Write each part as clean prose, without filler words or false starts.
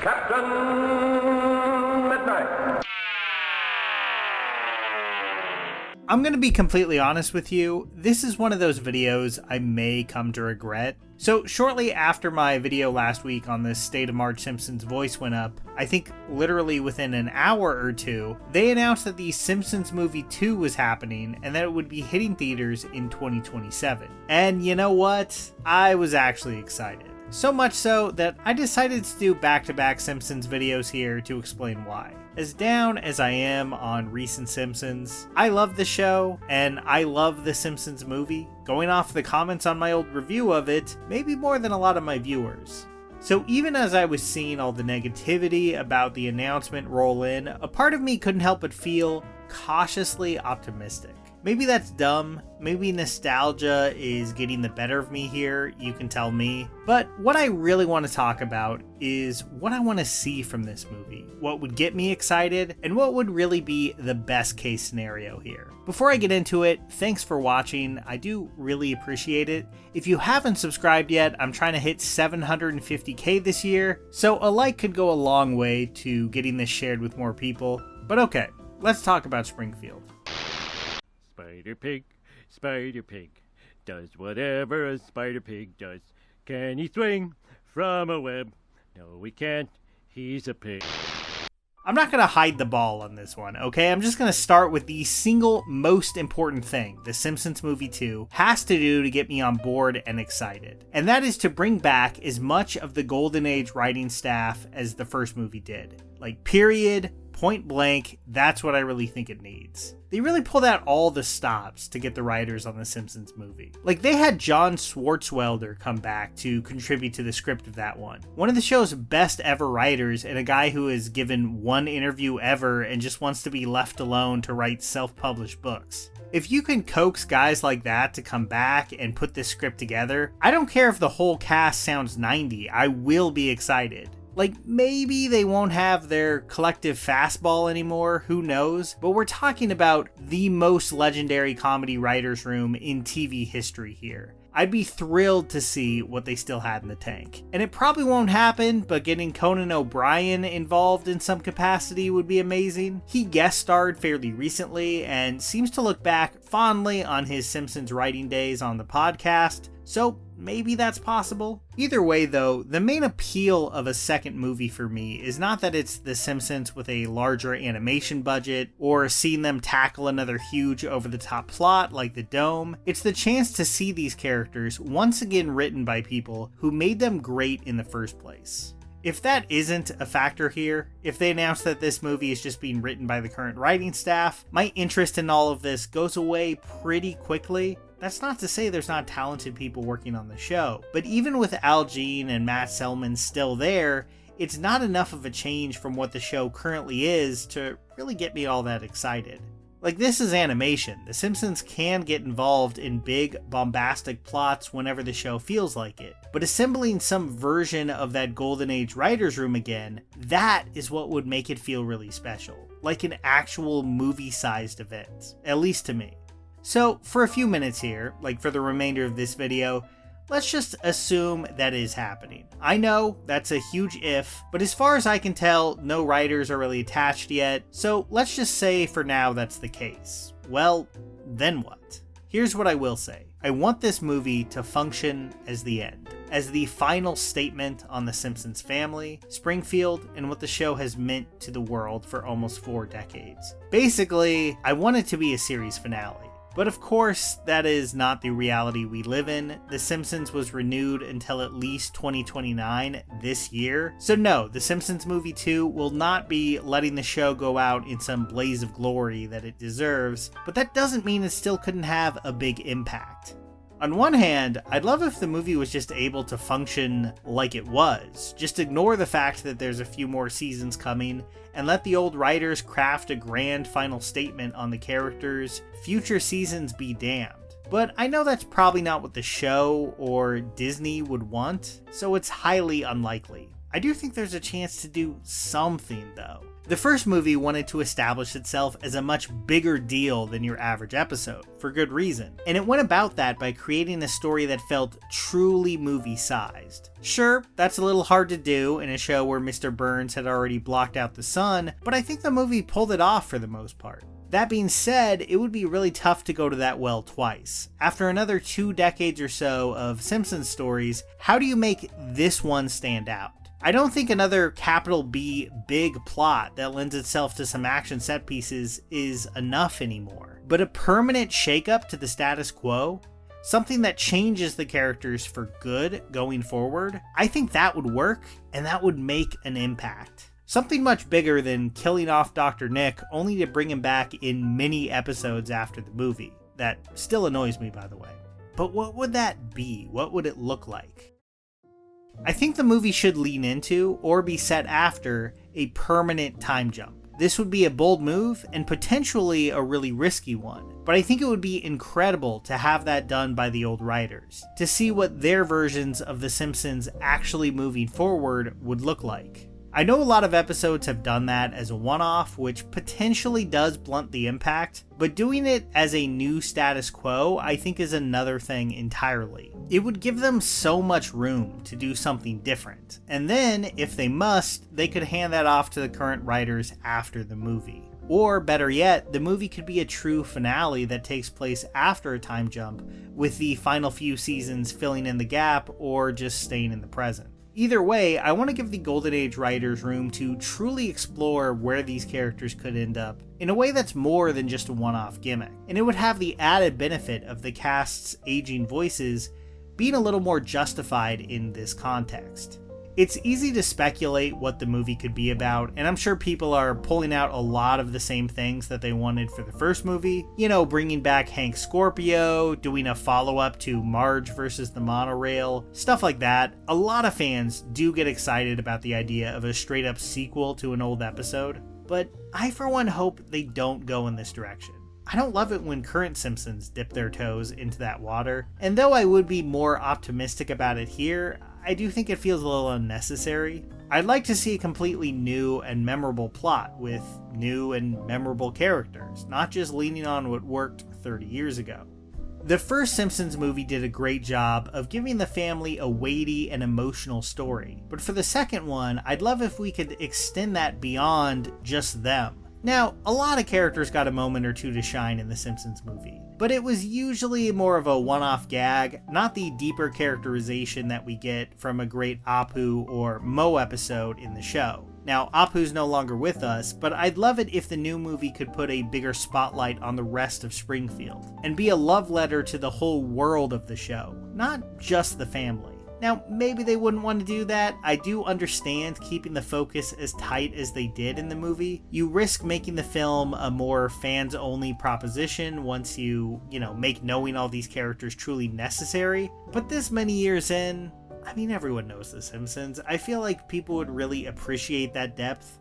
Captain Midnight. I'm going to be completely honest with you, this is one of those videos I may come to regret. So shortly after my video last week on the State of March Simpsons voice went up, I think literally within an hour or two, they announced that the Simpsons Movie 2 was happening and that it would be hitting theaters in 2027. And you know what? I was actually excited. So much so that I decided to do back-to-back Simpsons videos here to explain why. As down as I am on recent Simpsons, I love the show, and I love the Simpsons movie. Going off the comments on my old review of it, maybe more than a lot of my viewers. So even as I was seeing all the negativity about the announcement roll in, a part of me couldn't help but feel cautiously optimistic. Maybe that's dumb, maybe nostalgia is getting the better of me here, you can tell me. But what I really want to talk about is what I want to see from this movie, what would get me excited, and what would really be the best case scenario here. Before I get into it, thanks for watching, I do really appreciate it. If you haven't subscribed yet, I'm trying to hit 750k this year, so a like could go a long way to getting this shared with more people. But okay, let's talk about Springfield. Spider Pig, does whatever a Spider Pig does. Can he swing from a web? No, he can't. He's a pig. I'm not going to hide the ball on this one, okay? I'm just going to start with the single most important thing the Simpsons Movie 2 has to do to get me on board and excited. And that is to bring back as much of the Golden Age writing staff as the first movie did. Like, period, point blank, that's what I really think it needs. They really pulled out all the stops to get the writers on the Simpsons movie. Like, they had John Swartzwelder come back to contribute to the script of that one. One of the show's best ever writers, and a guy who has given one interview ever and just wants to be left alone to write self-published books. If you can coax guys like that to come back and put this script together, I don't care if the whole cast sounds 90, I will be excited. Like, maybe they won't have their collective fastball anymore, who knows? But we're talking about the most legendary comedy writer's room in TV history here. I'd be thrilled to see what they still had in the tank. And it probably won't happen, but getting Conan O'Brien involved in some capacity would be amazing. He guest starred fairly recently and seems to look back fondly on his Simpsons writing days on the podcast, so maybe that's possible. Either way though, the main appeal of a second movie for me is not that it's The Simpsons with a larger animation budget, or seeing them tackle another huge over-the-top plot like The Dome. It's the chance to see these characters once again written by people who made them great in the first place. If that isn't a factor here, if they announce that this movie is just being written by the current writing staff, my interest in all of this goes away pretty quickly. That's not to say there's not talented people working on the show, but even with Al Jean and Matt Selman still there, it's not enough of a change from what the show currently is to really get me all that excited. Like, this is animation. The Simpsons can get involved in big, bombastic plots whenever the show feels like it. But assembling some version of that Golden Age writer's room again, that is what would make it feel really special. Like an actual movie-sized event. At least to me. So, for a few minutes here, like for the remainder of this video, let's just assume that is happening. I know that's a huge if, but as far as I can tell, no writers are really attached yet, so let's just say for now that's the case. Well, then what? Here's what I will say. I want this movie to function as the end, as the final statement on the Simpsons family, Springfield, and what the show has meant to the world for almost 4 decades. Basically, I want it to be a series finale. But of course, that is not the reality we live in. The Simpsons was renewed until at least 2029 this year. So no, The Simpsons Movie 2 will not be letting the show go out in some blaze of glory that it deserves, but that doesn't mean it still couldn't have a big impact. On one hand, I'd love if the movie was just able to function like it was. Just ignore the fact that there's a few more seasons coming, and let the old writers craft a grand final statement on the characters. Future seasons be damned. But I know that's probably not what the show or Disney would want, so it's highly unlikely. I do think there's a chance to do something though. The first movie wanted to establish itself as a much bigger deal than your average episode, for good reason, and it went about that by creating a story that felt truly movie-sized. Sure, that's a little hard to do in a show where Mr. Burns had already blocked out the sun, but I think the movie pulled it off for the most part. That being said, it would be really tough to go to that well twice. After another 2 decades or so of Simpsons stories, how do you make this one stand out? I don't think another capital B big plot that lends itself to some action set pieces is enough anymore. But a permanent shakeup to the status quo, something that changes the characters for good going forward, I think that would work, and that would make an impact. Something much bigger than killing off Dr. Nick only to bring him back in many episodes after the movie. That still annoys me, by the way. But what would that be? What would it look like? I think the movie should lean into, or be set after, a permanent time jump. This would be a bold move, and potentially a really risky one, but I think it would be incredible to have that done by the old writers, to see what their versions of The Simpsons actually moving forward would look like. I know a lot of episodes have done that as a one-off, which potentially does blunt the impact, but doing it as a new status quo I think is another thing entirely. It would give them so much room to do something different, and then, if they must, they could hand that off to the current writers after the movie. Or, better yet, the movie could be a true finale that takes place after a time jump, with the final few seasons filling in the gap or just staying in the present. Either way, I want to give the Golden Age writers room to truly explore where these characters could end up in a way that's more than just a one-off gimmick, and it would have the added benefit of the cast's aging voices being a little more justified in this context. It's easy to speculate what the movie could be about, and I'm sure people are pulling out a lot of the same things that they wanted for the first movie. You know, bringing back Hank Scorpio, doing a follow-up to Marge versus the Monorail, stuff like that. A lot of fans do get excited about the idea of a straight-up sequel to an old episode, but I for one hope they don't go in this direction. I don't love it when current Simpsons dip their toes into that water, and though I would be more optimistic about it here, I do think it feels a little unnecessary. I'd like to see a completely new and memorable plot with new and memorable characters, not just leaning on what worked 30 years ago. The first Simpsons movie did a great job of giving the family a weighty and emotional story, but for the second one, I'd love if we could extend that beyond just them. Now, a lot of characters got a moment or two to shine in the Simpsons movie, but it was usually more of a one-off gag, not the deeper characterization that we get from a great Apu or Moe episode in the show. Now, Apu's no longer with us, but I'd love it if the new movie could put a bigger spotlight on the rest of Springfield, and be a love letter to the whole world of the show, not just the family. Now, maybe they wouldn't want to do that. I do understand keeping the focus as tight as they did in the movie. You risk making the film a more fans-only proposition once you make knowing all these characters truly necessary. But this many years in, I mean, everyone knows The Simpsons. I feel like people would really appreciate that depth.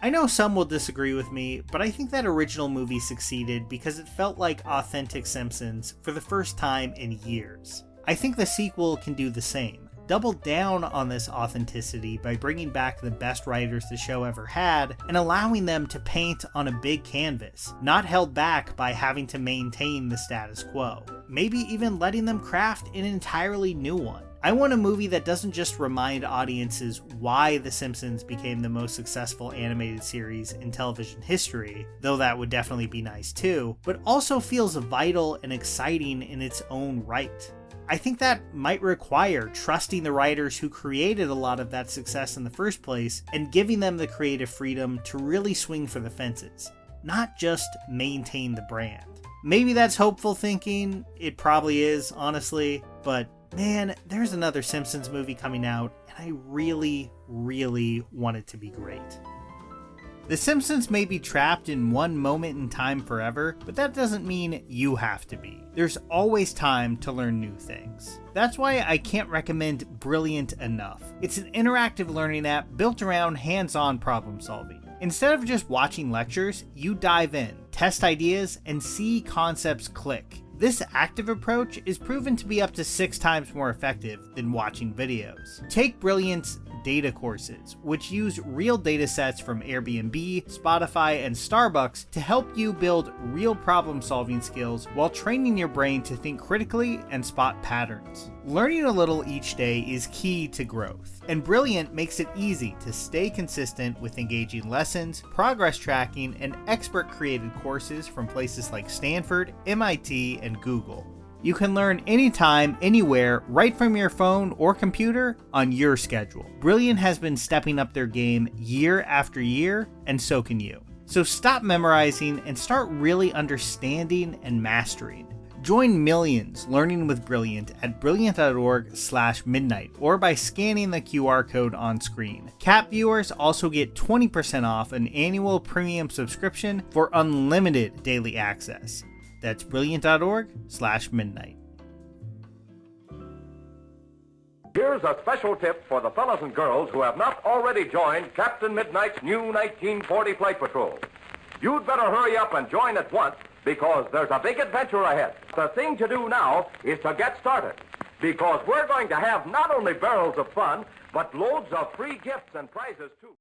I know some will disagree with me, but I think that original movie succeeded because it felt like authentic Simpsons for the first time in years. I think the sequel can do the same. Double down on this authenticity by bringing back the best writers the show ever had and allowing them to paint on a big canvas, not held back by having to maintain the status quo. Maybe even letting them craft an entirely new one. I want a movie that doesn't just remind audiences why The Simpsons became the most successful animated series in television history, though that would definitely be nice too, but also feels vital and exciting in its own right. I think that might require trusting the writers who created a lot of that success in the first place and giving them the creative freedom to really swing for the fences, not just maintain the brand. Maybe that's hopeful thinking, it probably is, honestly, but man, there's another Simpsons movie coming out, and I really, really want it to be great. The Simpsons may be trapped in one moment in time forever, but that doesn't mean you have to be. There's always time to learn new things. That's why I can't recommend Brilliant enough. It's an interactive learning app built around hands-on problem solving. Instead of just watching lectures, you dive in, test ideas, and see concepts click. This active approach is proven to be up to 6 times more effective than watching videos. Take Brilliant's data courses, which use real data sets from Airbnb, Spotify, and Starbucks to help you build real problem-solving skills while training your brain to think critically and spot patterns. Learning a little each day is key to growth, and Brilliant makes it easy to stay consistent with engaging lessons, progress tracking, and expert-created courses from places like Stanford, MIT, and Google. You can learn anytime, anywhere, right from your phone or computer on your schedule. Brilliant has been stepping up their game year after year, and so can you. So stop memorizing and start really understanding and mastering. Join millions learning with Brilliant at brilliant.org/midnight or by scanning the QR code on screen. CAP viewers also get 20% off an annual premium subscription for unlimited daily access. That's brilliant.org/midnight. Here's a special tip for the fellas and girls who have not already joined Captain Midnight's new 1940 Flight Patrol. You'd better hurry up and join at once because there's a big adventure ahead. The thing to do now is to get started because we're going to have not only barrels of fun, but loads of free gifts and prizes too.